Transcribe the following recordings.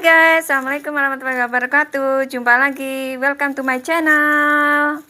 Guys, assalamualaikum warahmatullahi wabarakatuh. Jumpa lagi, welcome to my channel.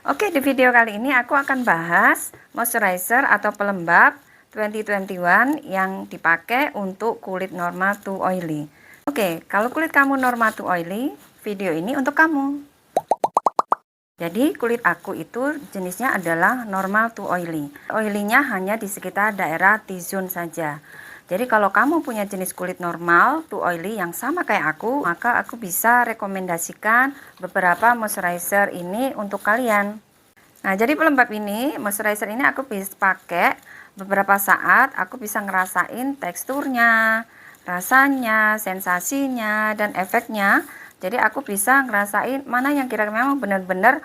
Oke, di video kali ini aku akan bahas moisturizer atau pelembab 2021 yang dipakai untuk kulit normal to oily. Oke, kalau kulit kamu normal to oily, video ini untuk kamu. Jadi kulit aku itu jenisnya adalah normal to oily. Oilynya hanya di sekitar daerah T-zone saja. Jadi kalau kamu punya jenis kulit normal to oily yang sama kayak aku, maka aku bisa rekomendasikan beberapa moisturizer ini untuk kalian. Nah, jadi pelembab ini, moisturizer ini aku bisa pakai beberapa saat, aku bisa ngerasain teksturnya, rasanya, sensasinya, dan efeknya. Jadi aku bisa ngerasain mana yang kira-kira memang benar-benar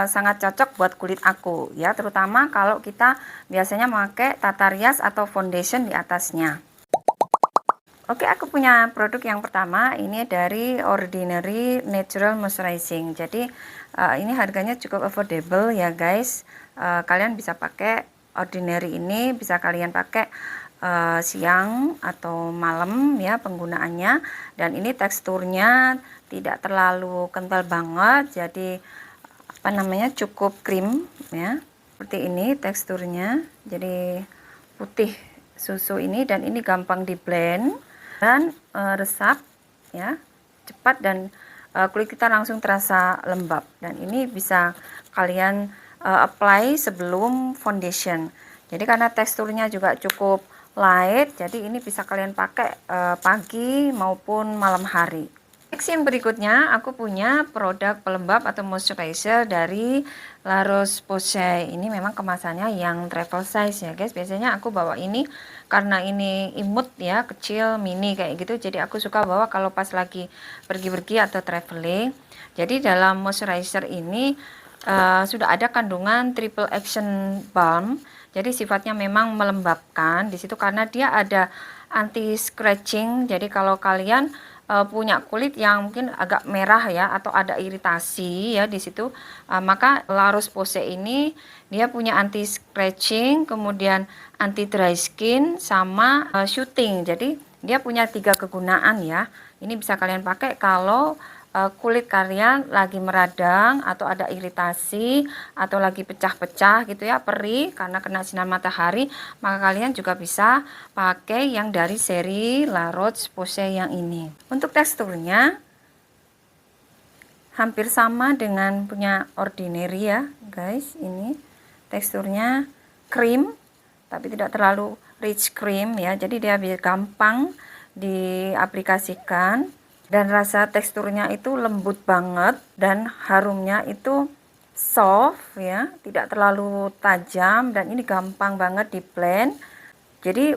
sangat cocok buat kulit aku ya, terutama kalau kita biasanya pakai tata rias atau foundation di atasnya. Oke, aku punya produk yang pertama, ini dari Ordinary Natural Moisturizing. Jadi ini harganya cukup affordable ya guys. Kalian bisa pakai Ordinary ini, bisa kalian pakai siang atau malam ya penggunaannya. Dan ini teksturnya tidak terlalu kental banget, jadi apa namanya, cukup krim ya. Seperti ini teksturnya, jadi putih susu ini, dan ini gampang di blend dan resap ya, cepat, dan kulit kita langsung terasa lembab. Dan ini bisa kalian apply sebelum foundation. Jadi karena teksturnya juga cukup light, jadi ini bisa kalian pakai pagi maupun malam hari. Next yang berikutnya, aku punya produk pelembab atau moisturizer dari La Roche-Posay. Ini memang kemasannya yang travel size ya guys. Biasanya aku bawa ini karena ini imut ya, kecil, mini kayak gitu. Jadi aku suka bawa kalau pas lagi pergi-pergi atau traveling. Jadi dalam moisturizer ini sudah ada kandungan triple action balm. Jadi sifatnya memang melembabkan di situ karena dia ada anti scratching. Jadi kalau kalian punya kulit yang mungkin agak merah ya, atau ada iritasi ya di situ, maka La Roche-Posay ini dia punya anti scratching, kemudian anti dry skin, sama shooting. Jadi dia punya 3 kegunaan ya. Ini bisa kalian pakai kalau kulit kalian lagi meradang atau ada iritasi atau lagi pecah-pecah gitu ya, perih karena kena sinar matahari, maka kalian juga bisa pakai yang dari seri La Roche-Posay yang ini. Untuk teksturnya hampir sama dengan punya Ordinary ya guys. Ini teksturnya krim tapi tidak terlalu rich cream ya, jadi dia biar gampang diaplikasikan. Dan rasa teksturnya itu lembut banget, dan harumnya itu soft ya, tidak terlalu tajam, dan ini gampang banget di blend. Jadi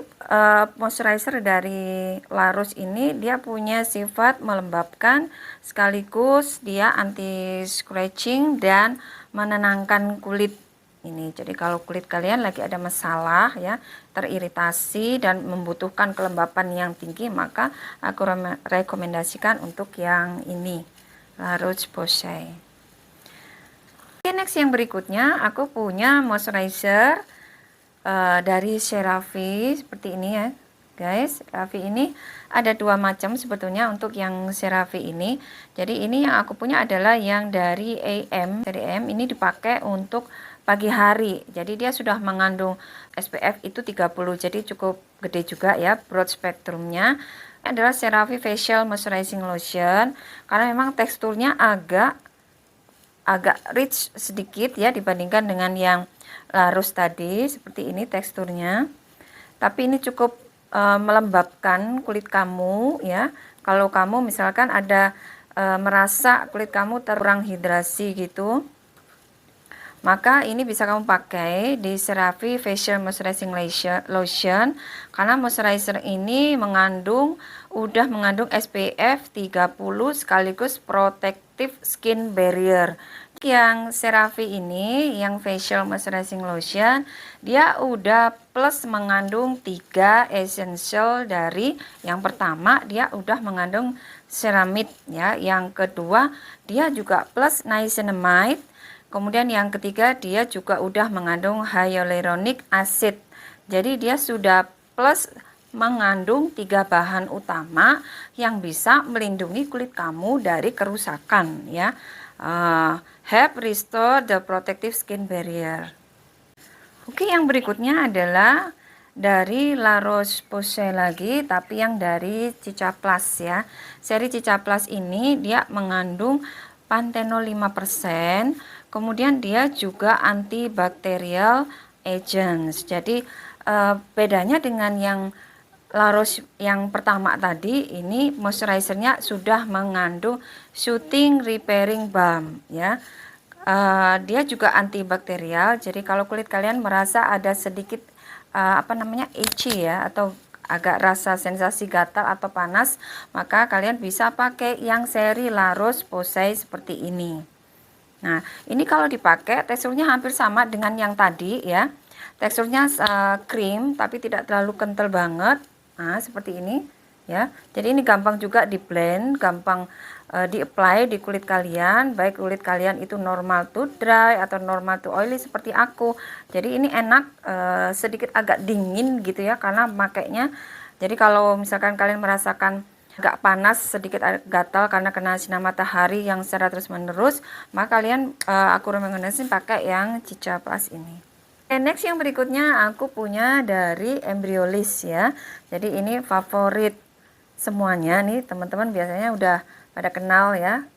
moisturizer dari La Roche ini dia punya sifat melembabkan sekaligus dia anti scratching dan menenangkan kulit ini. Jadi kalau kulit kalian lagi ada masalah ya, teriritasi dan membutuhkan kelembapan yang tinggi, maka aku rekomendasikan untuk yang ini, La Roche-Posay. Oke, next yang berikutnya aku punya moisturizer dari CeraVe seperti ini ya guys. CeraVe ini ada 2 macam sebetulnya untuk yang CeraVe ini. Jadi ini yang aku punya adalah yang dari AM. Dari AM ini dipakai untuk pagi hari. Jadi dia sudah mengandung SPF itu 30, jadi cukup gede juga ya broad spektrumnya. Ini adalah CeraVe Facial Moisturizing Lotion karena memang teksturnya agak rich sedikit ya dibandingkan dengan yang La Roche tadi. Seperti ini teksturnya, tapi ini cukup melembabkan kulit kamu ya. Kalau kamu misalkan ada merasa kulit kamu kurang hidrasi gitu, maka ini bisa kamu pakai di CeraVe Facial Moisturizing Lotion, karena moisturizer ini udah mengandung SPF 30 sekaligus protective skin barrier. Yang CeraVe ini, yang Facial Moisturizing Lotion, dia udah plus mengandung 3 essential. Dari yang pertama dia udah mengandung ceramide ya, yang kedua dia juga plus niacinamide. Kemudian yang ketiga dia juga udah mengandung hyaluronic acid. Jadi dia sudah plus mengandung 3 bahan utama yang bisa melindungi kulit kamu dari kerusakan ya. Help restore the protective skin barrier. Oke, yang berikutnya adalah dari La Roche-Posay lagi, tapi yang dari Cica Plus ya. Seri Cica Plus ini dia mengandung panthenol 5%, kemudian dia juga antibakterial agents. Jadi bedanya dengan yang La Roche yang pertama tadi, ini moisturizernya sudah mengandung soothing repairing balm ya. Dia juga antibakterial, jadi kalau kulit kalian merasa ada sedikit itchy ya, atau agak rasa sensasi gatal atau panas, maka kalian bisa pakai yang seri La Roche-Posay seperti ini. Nah, ini kalau dipakai teksturnya hampir sama dengan yang tadi ya. Teksturnya krim tapi tidak terlalu kental banget. Nah, seperti ini ya. Jadi ini gampang juga di blend, gampang di-apply di kulit kalian, baik kulit kalian itu normal to dry atau normal to oily seperti aku. Jadi ini enak, sedikit agak dingin gitu ya karena makainya. Jadi kalau misalkan kalian merasakan agak panas, sedikit gatal karena kena sinar matahari yang secara terus menerus, maka kalian aku rekomendasikan pakai yang Cica Plus ini. Next yang berikutnya aku punya dari Embryolisse ya. Jadi ini favorit semuanya nih teman-teman, biasanya udah pada kenal ya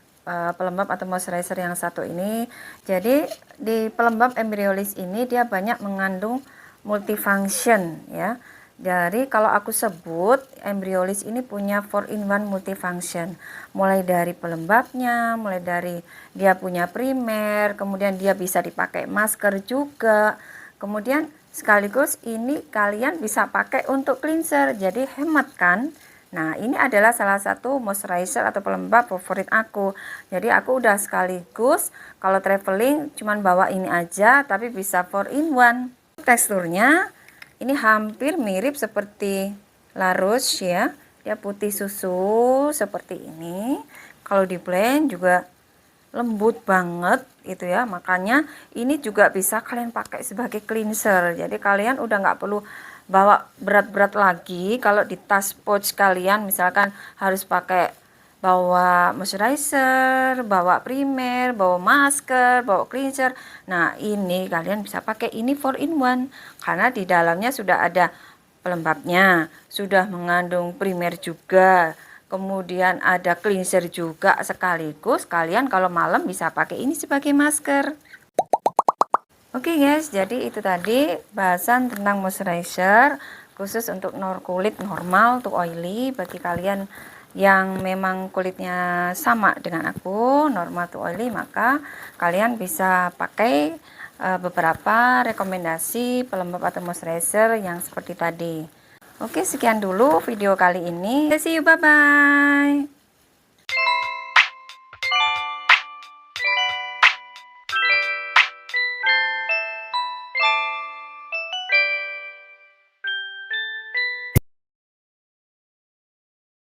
pelembab atau moisturizer yang satu ini. Jadi di pelembab Embryolisse ini dia banyak mengandung multifunction ya. Jadi kalau aku sebut Embryolisse ini punya 4-in-1 multifunction, mulai dari pelembabnya, mulai dari dia punya primer, kemudian dia bisa dipakai masker juga, kemudian sekaligus ini kalian bisa pakai untuk cleanser, jadi hemat kan. Nah, ini adalah salah satu moisturizer atau pelembab favorit aku. Jadi aku udah sekaligus kalau traveling cuman bawa ini aja, tapi bisa 4-in-1. Teksturnya ini hampir mirip seperti La Roche ya. Dia putih susu seperti ini. Kalau di blend juga lembut banget itu ya. Makanya ini juga bisa kalian pakai sebagai cleanser. Jadi kalian udah nggak perlu bawa berat-berat lagi. Kalau di tas pouch kalian misalkan harus pakai bawa moisturizer, bawa primer, bawa masker, bawa cleanser. Nah, ini kalian bisa pakai ini 4-in-1 karena di dalamnya sudah ada pelembabnya, sudah mengandung primer juga. Kemudian ada cleanser juga sekaligus. Kalian kalau malam bisa pakai ini sebagai masker. Oke guys, jadi itu tadi bahasan tentang moisturizer khusus untuk kulit normal to oily. Bagi kalian yang memang kulitnya sama dengan aku, normal to oily, maka kalian bisa pakai beberapa rekomendasi pelembab atau moisturizer yang seperti tadi. Oke, sekian dulu video kali ini. See you, bye bye.